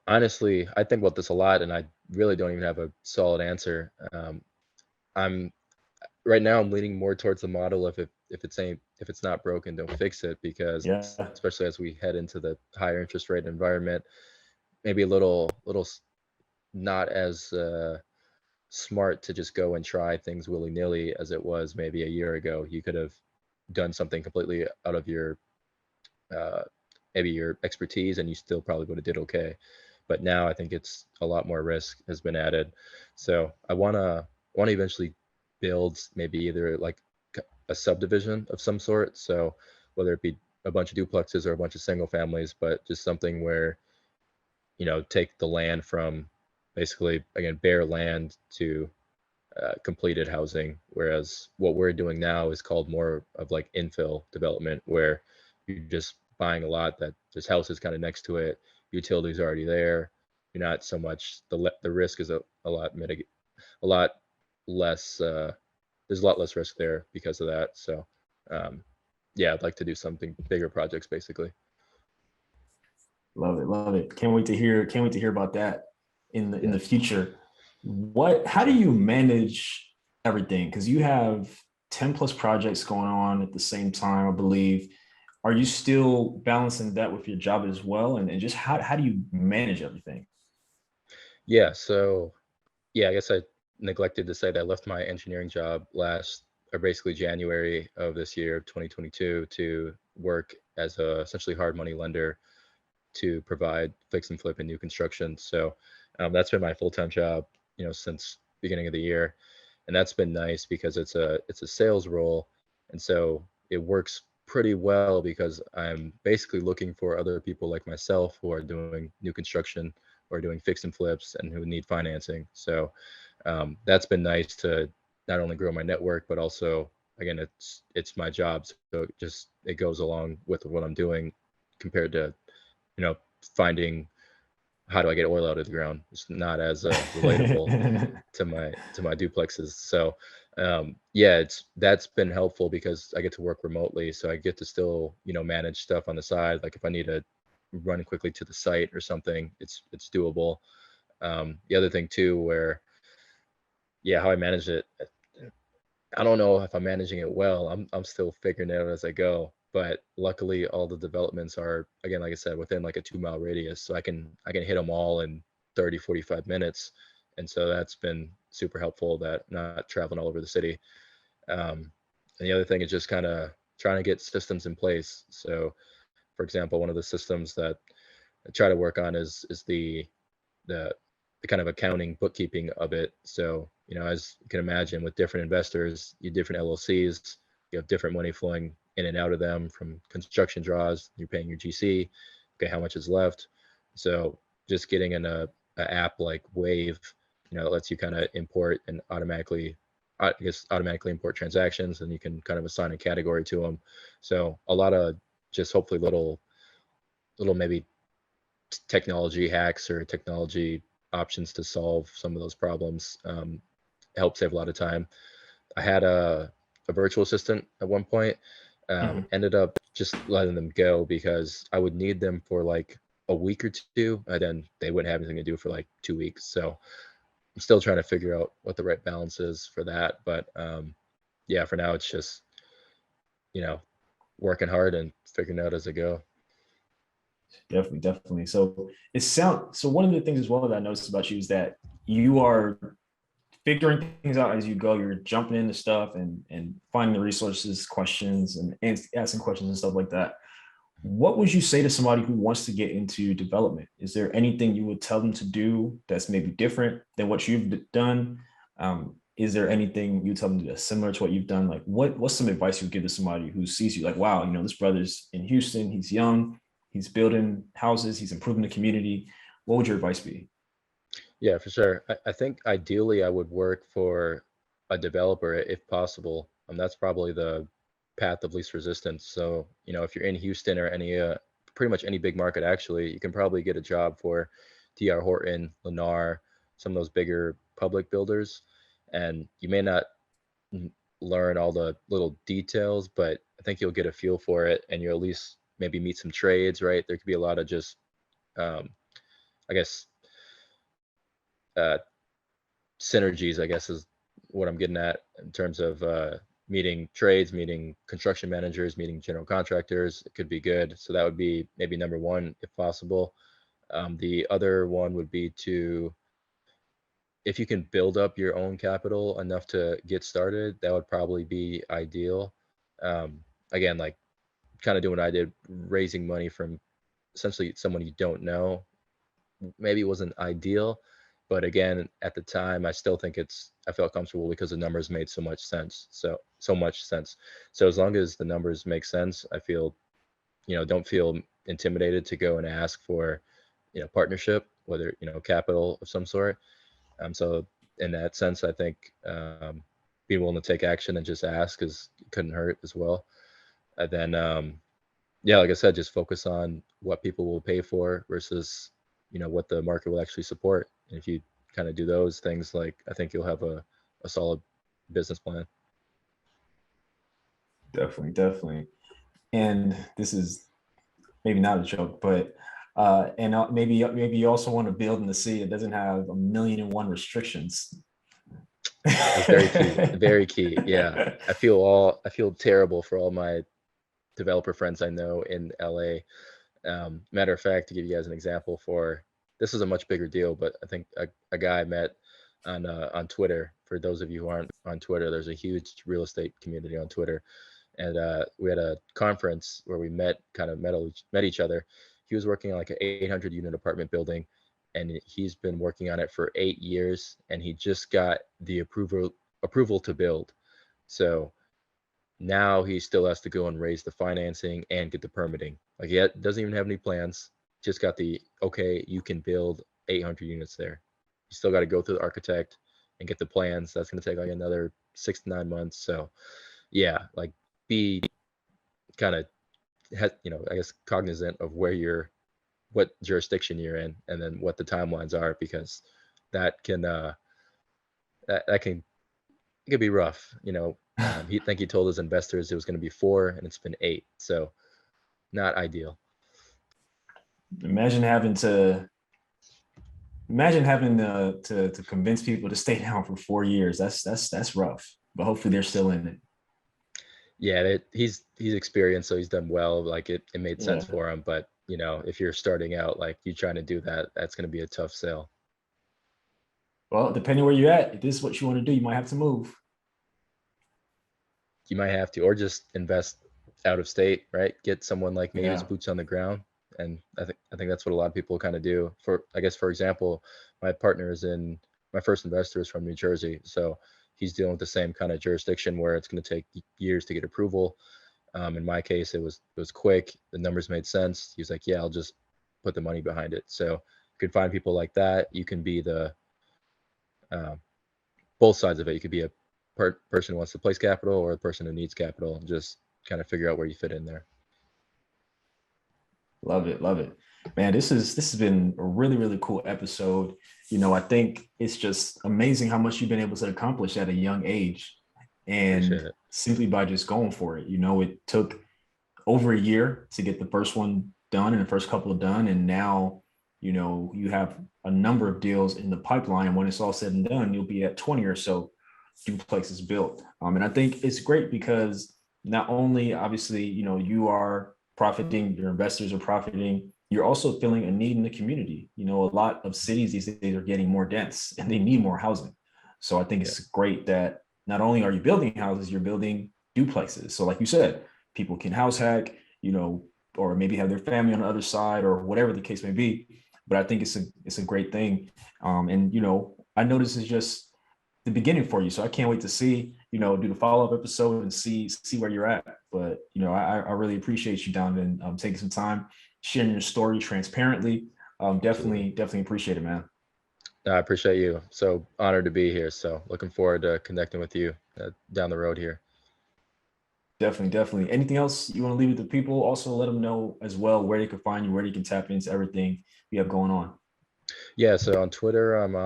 Honestly, I think about this a lot, and I really don't even have a solid answer. I'm Right now I'm leaning more towards the model of, if it's not broken, don't fix it, because Yeah. especially as we head into the higher interest rate environment, maybe a little not as smart to just go and try things willy-nilly as it was maybe a year ago. You could have done something completely out of your uh, maybe your expertise, and you still probably would have did okay. But now I think it's a lot more risk has been added. So I want to eventually build maybe either like a subdivision of some sort. So whether it be a bunch of duplexes or a bunch of single families, but just something where, take the land from basically, again, bare land to completed housing. Whereas what we're doing now is called more of like infill development, where you're just buying a lot that there's houses kind of next to it, utilities are already there. You're not so much the risk is a lot a lot less. There's a lot less risk there because of that. So, um, yeah, I'd like to do something bigger projects basically. Love it, love it. Can't wait to hear about that in Yeah. the future. How do you manage everything? Because you have 10 plus projects going on at the same time, I believe. Are you still balancing that with your job as well? And just how do you manage everything? Yeah. So, yeah, I guess I neglected to say that I left my engineering job last, or basically January of this year, 2022, to work as a essentially hard money lender to provide fix and flip and new construction. So that's been my full-time job, since beginning of the year, and that's been nice because it's a sales role, and so it works pretty well because I'm basically looking for other people like myself who are doing new construction or doing fix and flips and who need financing. So that's been nice to not only grow my network, but also, again, it's my job, so it goes along with what I'm doing compared to, you know, finding how do I get oil out of the ground. It's not as relatable to my duplexes. So yeah, that's been helpful because I get to work remotely, so I get to still, manage stuff on the side. Like if I need to run quickly to the site or something, it's doable. The other thing too, where yeah, how I manage it, I don't know if I'm managing it well. I'm still figuring it out as I go. But luckily, all the developments are, again, like I said, within like a 2 mile radius, so I can hit them all in 30, 45 minutes, and so that's been super helpful. That I'm not traveling all over the city. And the other thing is just kind of trying to get systems in place. So, for example, one of the systems that I try to work on is the the kind of accounting bookkeeping of it. So, as you can imagine, with different investors, you different LLCs, you have different money flowing in and out of them from construction draws. You're paying your GC, okay, how much is left. So, just getting in a app like Wave, that lets you kind of import and automatically import transactions, and you can kind of assign a category to them. So, a lot of just hopefully little maybe technology hacks or technology options to solve some of those problems help save a lot of time. I had a virtual assistant at one point, Mhm. ended up just letting them go because I would need them for like a week or two, and then they wouldn't have anything to do for like 2 weeks. So I'm still trying to figure out what the right balance is for that. But yeah, for now, it's just, you know, working hard and figuring out as I go. Definitely, definitely. So one of the things as well that I noticed about you is that you are figuring things out as you go. You're jumping into stuff and finding the resources, questions, and asking questions and stuff like that. What would you say to somebody who wants to get into development? Is there anything you would tell them to do that's maybe different than what you've done? Is there anything you tell them to do that's similar to what you've done? Like what's some advice you would give to somebody who sees you like, wow, this brother's in Houston, he's young, he's building houses, he's improving the community. What would your advice be? Yeah, for sure. I think ideally I would work for a developer if possible. That's probably the path of least resistance. So, if you're in Houston or pretty much any big market, actually, you can probably get a job for DR Horton, Lennar, some of those bigger public builders. And you may not n- learn all the little details, but I think you'll get a feel for it and you'll at least maybe meet some trades, right? There could be a lot of just, um, I guess, uh, synergies, I guess, is what I'm getting at in terms of meeting trades, meeting construction managers, meeting general contractors. It could be good. So that would be maybe number one, if possible. The other one would be to, if you can build up your own capital enough to get started, that would probably be ideal. Again, like kind of doing what I did, raising money from essentially someone you don't know, maybe it wasn't ideal, but again, at the time, I still think I felt comfortable because the numbers made so much sense. So much sense. So as long as the numbers make sense, I feel, don't feel intimidated to go and ask for, partnership, whether, capital of some sort. So in that sense, I think being willing to take action and just ask couldn't hurt as well. And then, yeah, like I said, just focus on what people will pay for versus, what the market will actually support. And if you kind of do those things, like I think you'll have a solid business plan. Definitely. And this is maybe not a joke, but maybe you also want to build in the city that doesn't have 1,000,001 restrictions. It's very key. Very key. Yeah. I feel terrible for all my developer friends I know in LA. Matter of fact, to give you guys an example, this is a much bigger deal, but I think a guy I met on Twitter. For those of you who aren't on Twitter, there's a huge real estate community on Twitter, and we had a conference where we met each other. He was working on like an 800 unit apartment building, and he's been working on it for 8 years, and he just got the approval to build. So now he still has to go and raise the financing and get the permitting. Like, he doesn't even have any plans, just got the, okay, you can build 800 units there. You still got to go through the architect and get the plans. That's going to take like another 6 to 9 months. So yeah, like, be kind of, I guess, cognizant of what jurisdiction you're in, and then what the timelines are, because that can, that can, it could be rough. He told his investors it was going to be 4, and it's been 8. So not ideal. Imagine having to convince people to stay down for 4 years. That's rough, but hopefully they're still in it. Yeah, he's experienced, so he's done well. Like, it made sense for him. But if you're starting out, like, you trying to do that, that's going to be a tough sell. Well, depending where you're at, if this is what you want to do, you might have to move. You might have to, or just invest out of state, right? Get someone like me who's boots on the ground. And I think that's what a lot of people kind of do. For example, my first investor is from New Jersey, so he's dealing with the same kind of jurisdiction where it's going to take years to get approval. In my case, it was quick. The numbers made sense. He was like, yeah, I'll just put the money behind it. So you can find people like that. You can be the both sides of it. You could be a person who wants to place capital, or a person who needs capital. Just kind of figure out where you fit in there. Love it. Man, this has been a really, really cool episode. I think it's just amazing how much you've been able to accomplish at a young age, and simply by just going for it. It took over a year to get the first one done and the first couple done, and now you have a number of deals in the pipeline, and when it's all said and done, you'll be at 20 or so duplexes built. And I think it's great because not only obviously you are profiting, your investors are profiting, you're also filling a need in the community. A lot of cities these days are getting more dense and they need more housing. So I think it's great that not only are you building houses, you're building duplexes. So like you said, people can house hack, or maybe have their family on the other side, or whatever the case may be. But I think it's a great thing. And I know this is just the beginning for you. So I can't wait to see, do the follow-up episode and see where you're at. But, I really appreciate you, Donovan, taking some time, sharing your story transparently. Definitely appreciate it, man. I appreciate you. So honored to be here. So looking forward to connecting with you down the road here. Definitely. Anything else you want to leave with the people? Also let them know as well where they can find you, where they can tap into everything you have going on. Yeah, so on Twitter, I'm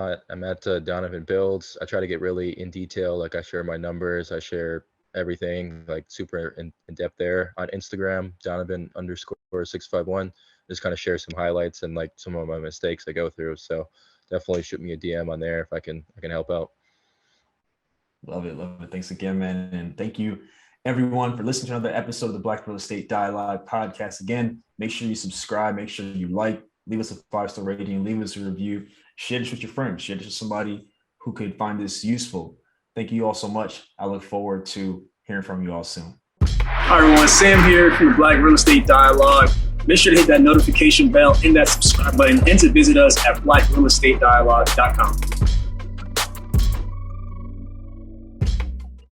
at Donovan Builds. I try to get really in detail. Like, I share my numbers, I share everything, like, super in depth there. On Instagram, Donovan_651. Just kind of share some highlights and like some of my mistakes I go through. So definitely shoot me a DM on there if I can help out. Love it. Love it. Thanks again, man. And thank you everyone for listening to another episode of the Black Real Estate Dialogue podcast. Again, make sure you subscribe, make sure you like, leave us a 5-star rating, leave us a review, share this with your friends, share this with somebody who could find this useful. Thank you all so much. I look forward to hearing from you all soon. Hi everyone, Sam here from the Black Real Estate Dialogue. Make sure to hit that notification bell and that subscribe button and to visit us at blackrealestatedialogue.com.